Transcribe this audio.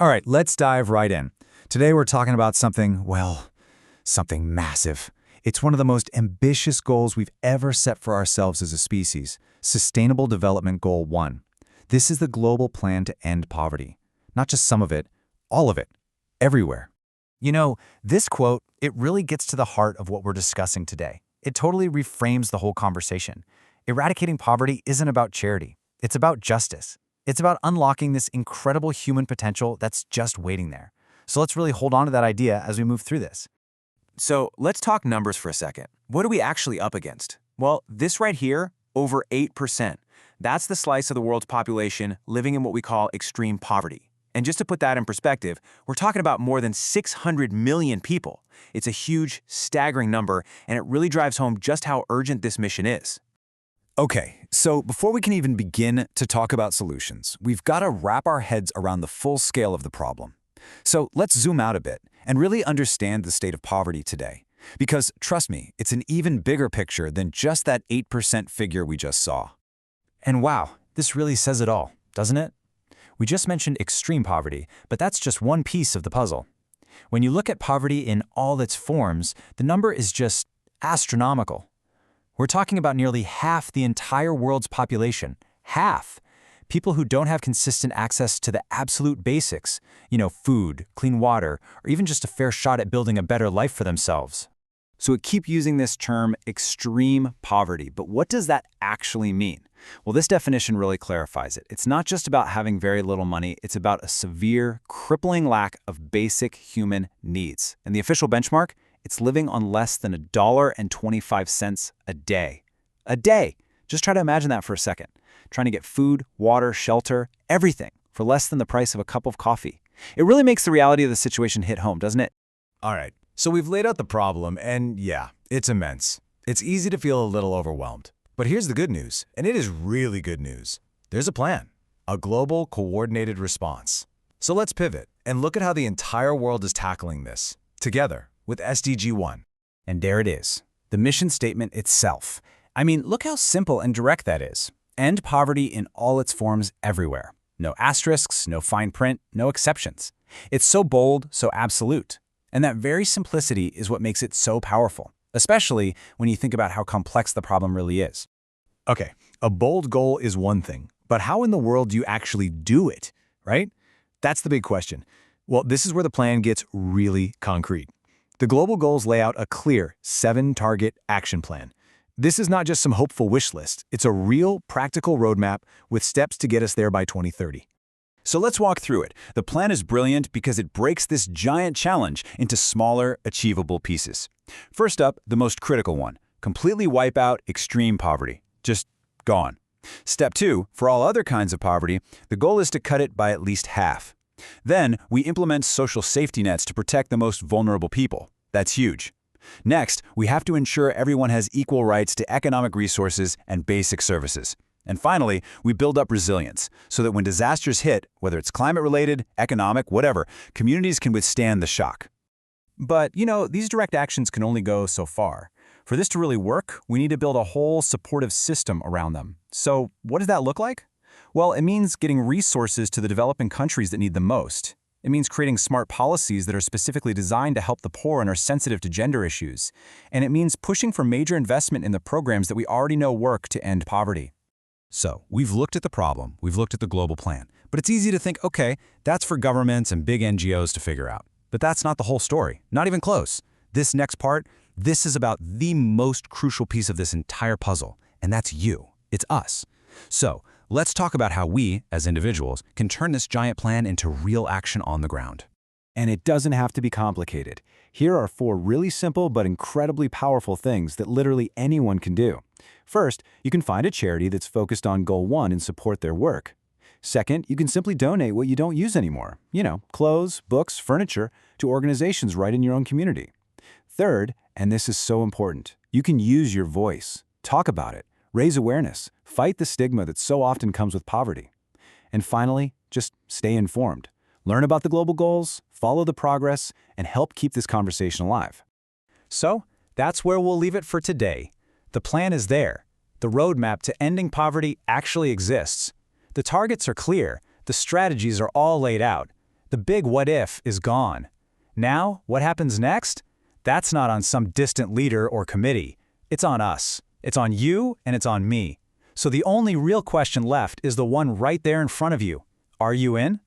All right, let's dive right in. Today we're talking about something, well, something massive. It's one of the most ambitious goals we've ever set for ourselves as a species, Sustainable Development Goal 1. This is the global plan to end poverty. Not just some of it, all of it, everywhere. You know, this quote, it really gets to the heart of what we're discussing today. It totally reframes the whole conversation. Eradicating poverty isn't about charity. It's about justice. It's about unlocking this incredible human potential that's just waiting there. So let's really hold on to that idea as we move through this. So let's talk numbers for a second. What are we actually up against? Well, this right here, over 8%. That's the slice of the world's population living in what we call extreme poverty. And just to put that in perspective, we're talking about more than 600 million people. It's a huge, staggering number, and it really drives home just how urgent this mission is. Okay, so before we can even begin to talk about solutions, we've got to wrap our heads around the full scale of the problem. So let's zoom out a bit and really understand the state of poverty today. Because, trust me, it's an even bigger picture than just that 8% figure we just saw. And wow, this really says it all, doesn't it? We just mentioned extreme poverty, but that's just one piece of the puzzle. When you look at poverty in all its forms, the number is just astronomical. We're talking about nearly half the entire world's population. Half! People who don't have consistent access to the absolute basics, food, clean water, or even just a fair shot at building a better life for themselves. So we keep using this term extreme poverty, but what does that actually mean? Well, this definition really clarifies it. It's not just about having very little money, it's about a severe, crippling lack of basic human needs. And the official benchmark? It's living on less than $1.25 a day. A day! Just try to imagine that for a second. Trying to get food, water, shelter, everything for less than the price of a cup of coffee. It really makes the reality of the situation hit home, doesn't it? All right, so we've laid out the problem, and yeah, it's immense. It's easy to feel a little overwhelmed. But here's the good news, and it is really good news. There's a plan, a global coordinated response. So let's pivot and look at how the entire world is tackling this, together, with STG1. And there it is, the mission statement itself. I mean, look how simple and direct that is. End poverty in all its forms everywhere. No asterisks, no fine print, no exceptions. It's so bold, so absolute. And that very simplicity is what makes it so powerful, especially when you think about how complex the problem really is. Okay, a bold goal is one thing, but how in the world do you actually do it, right? That's the big question. Well, this is where the plan gets really concrete. The global goals lay out a clear 7-target action plan. This is not just some hopeful wish list. It's a real, practical roadmap with steps to get us there by 2030. So let's walk through it. The plan is brilliant because it breaks this giant challenge into smaller, achievable pieces. First up, the most critical one. Completely wipe out extreme poverty. Just gone. Step 2, for all other kinds of poverty, the goal is to cut it by at least half. Then, we implement social safety nets to protect the most vulnerable people. That's huge. Next, we have to ensure everyone has equal rights to economic resources and basic services. And finally, we build up resilience so that when disasters hit, whether it's climate-related, economic, whatever, communities can withstand the shock. But, these direct actions can only go so far. For this to really work, we need to build a whole supportive system around them. So, what does that look like? Well, it means getting resources to the developing countries that need them most. It means creating smart policies that are specifically designed to help the poor and are sensitive to gender issues. And it means pushing for major investment in the programs that we already know work to end poverty. So, we've looked at the problem, we've looked at the global plan, but it's easy to think, okay, that's for governments and big NGOs to figure out. But that's not the whole story, not even close. This next part, this is about the most crucial piece of this entire puzzle, and that's you. It's us. So, let's talk about how we, as individuals, can turn this giant plan into real action on the ground. And it doesn't have to be complicated. Here are 4 really simple but incredibly powerful things that literally anyone can do. First, you can find a charity that's focused on Goal 1 and support their work. Second, you can simply donate what you don't use anymore. Clothes, books, furniture, to organizations right in your own community. Third, and this is so important, you can use your voice. Talk about it. Raise awareness. Fight the stigma that so often comes with poverty. And finally, just stay informed. Learn about the global goals, follow the progress, and help keep this conversation alive. So, that's where we'll leave it for today. The plan is there. The roadmap to ending poverty actually exists. The targets are clear. The strategies are all laid out. The big what if is gone. Now, what happens next? That's not on some distant leader or committee. It's on us. It's on you, and it's on me. So the only real question left is the one right there in front of you. Are you in?